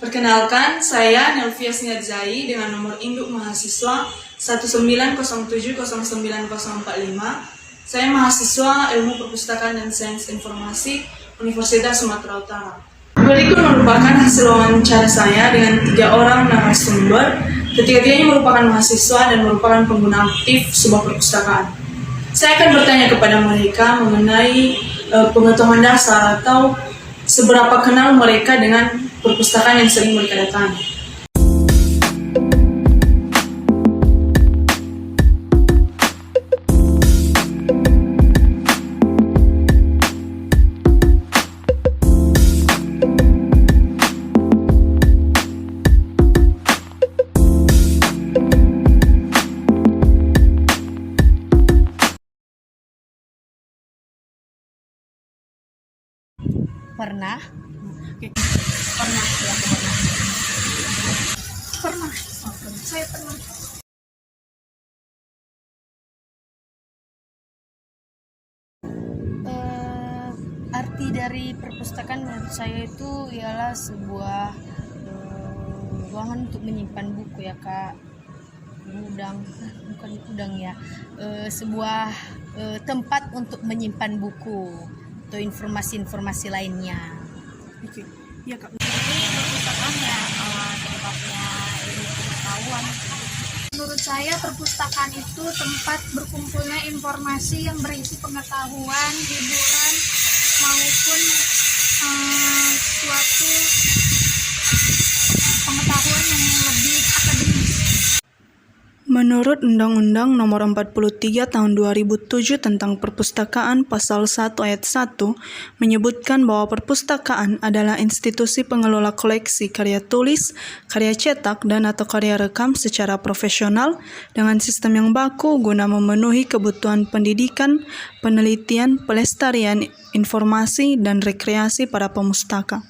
Perkenalkan, saya Nelvia Sniadzai dengan nomor induk mahasiswa 190709045. Saya mahasiswa Ilmu Perpustakaan dan Sains Informasi Universitas Sumatera Utara. Berikut merupakan hasil wawancara saya dengan 3 orang narasumber. Ketiga-tiganya merupakan mahasiswa dan merupakan pengguna aktif sebuah perpustakaan. Saya akan bertanya kepada mereka mengenai pengetahuan dasar atau seberapa kenal mereka dengan perpustakaan yang sering mereka datangi. Pernah? Oke. Pernah, ya pernah. Pernah. Saya pernah. Arti dari perpustakaan menurut saya itu ialah sebuah ruangan untuk menyimpan buku ya Kak. Bukan gudang ya. Sebuah tempat untuk menyimpan buku atau informasi-informasi lainnya. Oke. Iya Kak. Jadi perpustakaan ya tempatnya ilmu pengetahuan. Menurut saya perpustakaan itu tempat berkumpulnya informasi yang berisi pengetahuan, hiburan maupun suatu pengetahuan yang lebih akademis. Menurut Undang-Undang Nomor 43 Tahun 2007 tentang Perpustakaan Pasal 1 Ayat 1 menyebutkan bahwa perpustakaan adalah institusi pengelola koleksi karya tulis, karya cetak, dan atau karya rekam secara profesional dengan sistem yang baku guna memenuhi kebutuhan pendidikan, penelitian, pelestarian, informasi, dan rekreasi para pemustaka.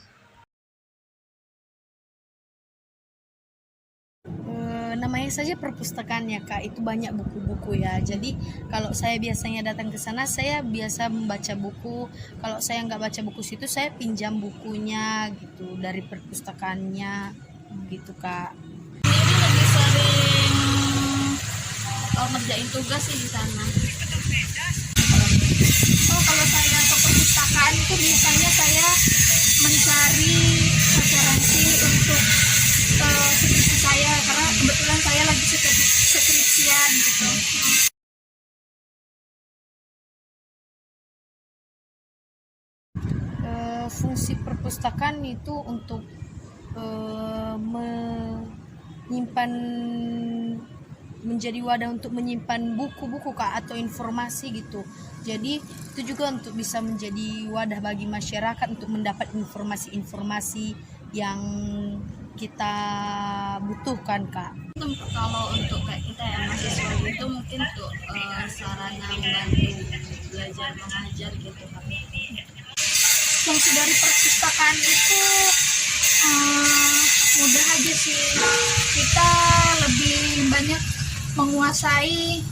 Namanya saja perpustakaan ya Kak, itu banyak buku-buku ya. Jadi kalau saya biasanya datang ke sana, saya biasa membaca buku. Kalau saya nggak baca buku situ, saya pinjam bukunya gitu dari perpustakaannya gitu Kak. Jadi lebih sering ngerjain tugas sih di sana. Kalau saya ke perpustakaan itu biasanya saya mencari referensi untuk skripsi saya karena kebetulan saya lagi skripsian gitu. Fungsi perpustakaan itu untuk menyimpan, menjadi wadah untuk menyimpan buku-buku Kak atau informasi gitu. Jadi itu juga untuk bisa menjadi wadah bagi masyarakat untuk mendapat informasi-informasi yang kita butuhkan Kak. Kalau untuk kayak kita yang mahasiswa gitu mungkin untuk sarana membantu belajar mengajar gitu kan. Fungsi dari perpustakaan itu mudah aja sih, kita lebih banyak menguasai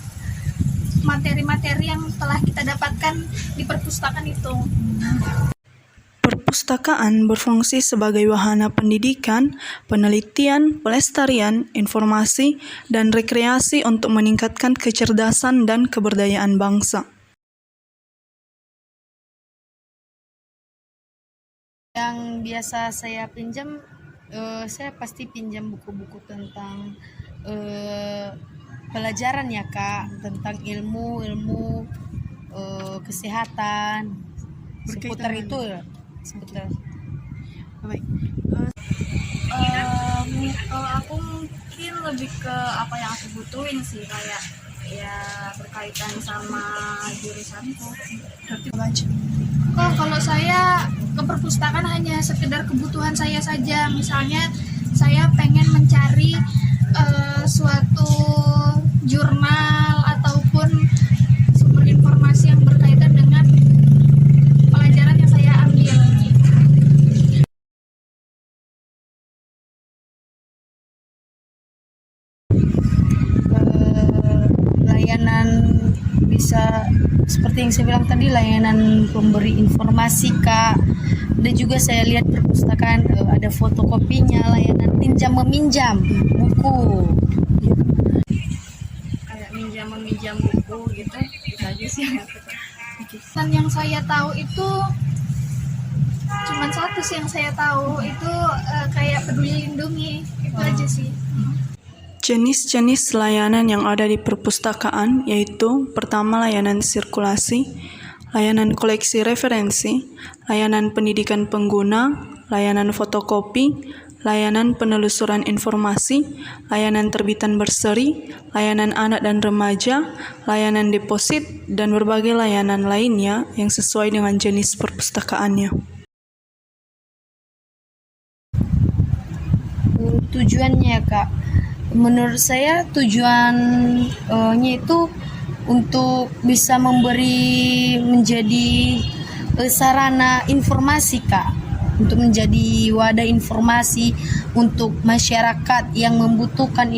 materi-materi yang telah kita dapatkan di perpustakaan itu. Perpustakaan berfungsi sebagai wahana pendidikan, penelitian, pelestarian, informasi, dan rekreasi untuk meningkatkan kecerdasan dan keberdayaan bangsa. Yang biasa saya pinjam, saya pasti pinjam buku-buku tentang pelajaran ya Kak, tentang ilmu kesehatan, seputar itu ya. Seputar. Baik. Kalau aku mungkin lebih ke apa yang aku butuhin sih, kayak ya berkaitan sama jurusanku. Kalau saya ke perpustakaan hanya sekedar kebutuhan saya saja, misalnya saya pengen mencari suatu jurnal ataupun sumber informasi yang berkaitan dengan pelajaran yang saya ambil. Layanan bisa seperti yang saya bilang tadi, layanan pemberi informasi Kak, Ada juga saya lihat perpustakaan ada fotokopinya, layanan pinjam meminjam buku. Kayak minjam meminjam buku gitu. Itu aja sih. Dan yang saya tahu itu cuman satu sih yang saya tahu itu kayak Peduli Lindungi itu aja sih. Jenis-jenis layanan yang ada di perpustakaan yaitu pertama layanan sirkulasi, layanan koleksi referensi, layanan pendidikan pengguna, layanan fotokopi, layanan penelusuran informasi, layanan terbitan berseri, layanan anak dan remaja, layanan deposit, dan berbagai layanan lainnya yang sesuai dengan jenis perpustakaannya. Tujuannya Kak, menurut saya tujuannya itu untuk bisa menjadi sarana informasi Kak, untuk menjadi wadah informasi untuk masyarakat yang membutuhkan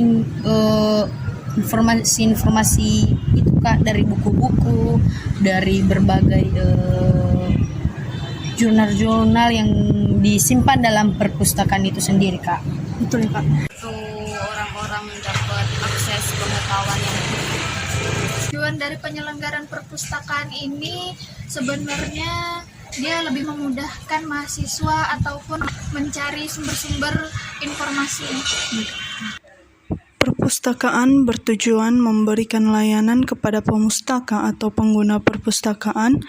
informasi-informasi itu Kak, dari buku-buku, dari berbagai jurnal-jurnal yang disimpan dalam perpustakaan itu sendiri Kak. Betul ya Kak? Untuk orang-orang dapat akses pengetahuan yang Tujuan dari penyelenggaraan perpustakaan ini sebenarnya dia lebih memudahkan mahasiswa ataupun mencari sumber-sumber informasi. Perpustakaan bertujuan memberikan layanan kepada pemustaka atau pengguna perpustakaan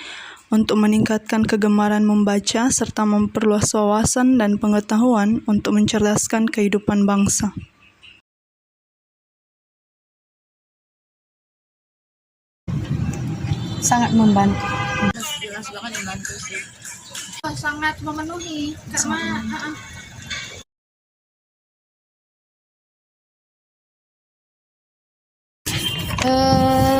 untuk meningkatkan kegemaran membaca serta memperluas wawasan dan pengetahuan untuk mencerdaskan kehidupan bangsa. sangat membantu. Jelas banget membantu sih. Sangat memenuhi karena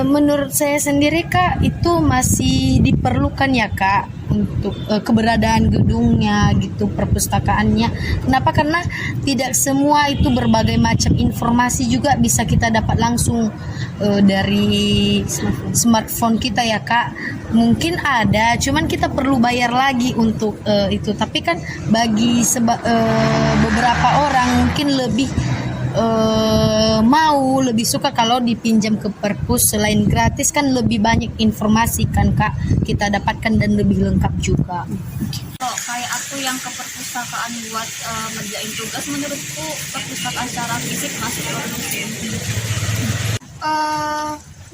Menurut saya sendiri Kak, itu masih diperlukan ya Kak untuk keberadaan gedungnya gitu, perpustakaannya. Kenapa? Karena tidak semua itu berbagai macam informasi juga bisa kita dapat langsung dari smartphone kita ya Kak. Mungkin ada, cuman kita perlu bayar lagi untuk itu. Tapi kan bagi beberapa orang mungkin lebih lebih suka kalau dipinjam ke perpus. Selain gratis kan lebih banyak informasi kan Kak kita dapatkan dan lebih lengkap juga. Kalau kayak aku yang ke perpustakaan buat ngerjain tugas, menurutku perpustakaan secara fisik masih perlu sih.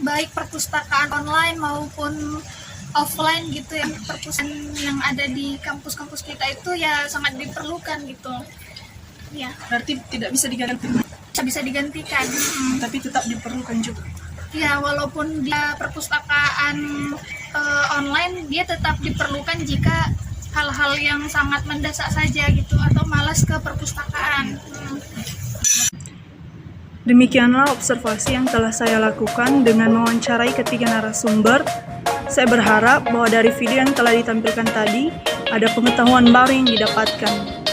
baik perpustakaan online maupun offline gitu, yang perpustakaan yang ada di kampus-kampus kita itu ya sangat diperlukan gitu. Ya, Berarti tidak bisa digantikan, bisa digantikan. tapi tetap diperlukan juga. Ya, walaupun dia perpustakaan online, dia tetap diperlukan jika hal-hal yang sangat mendesak saja gitu, atau malas ke perpustakaan. Demikianlah observasi yang telah saya lakukan dengan mewawancarai ketiga narasumber. Saya berharap bahwa dari video yang telah ditampilkan tadi, ada pengetahuan baru yang didapatkan.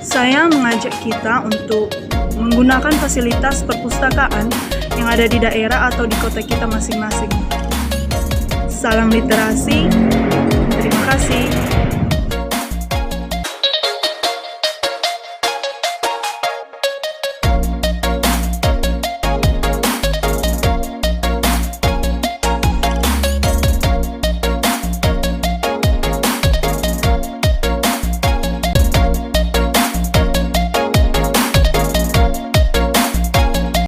Saya mengajak kita untuk menggunakan fasilitas perpustakaan yang ada di daerah atau di kota kita masing-masing. Salam literasi, terima kasih.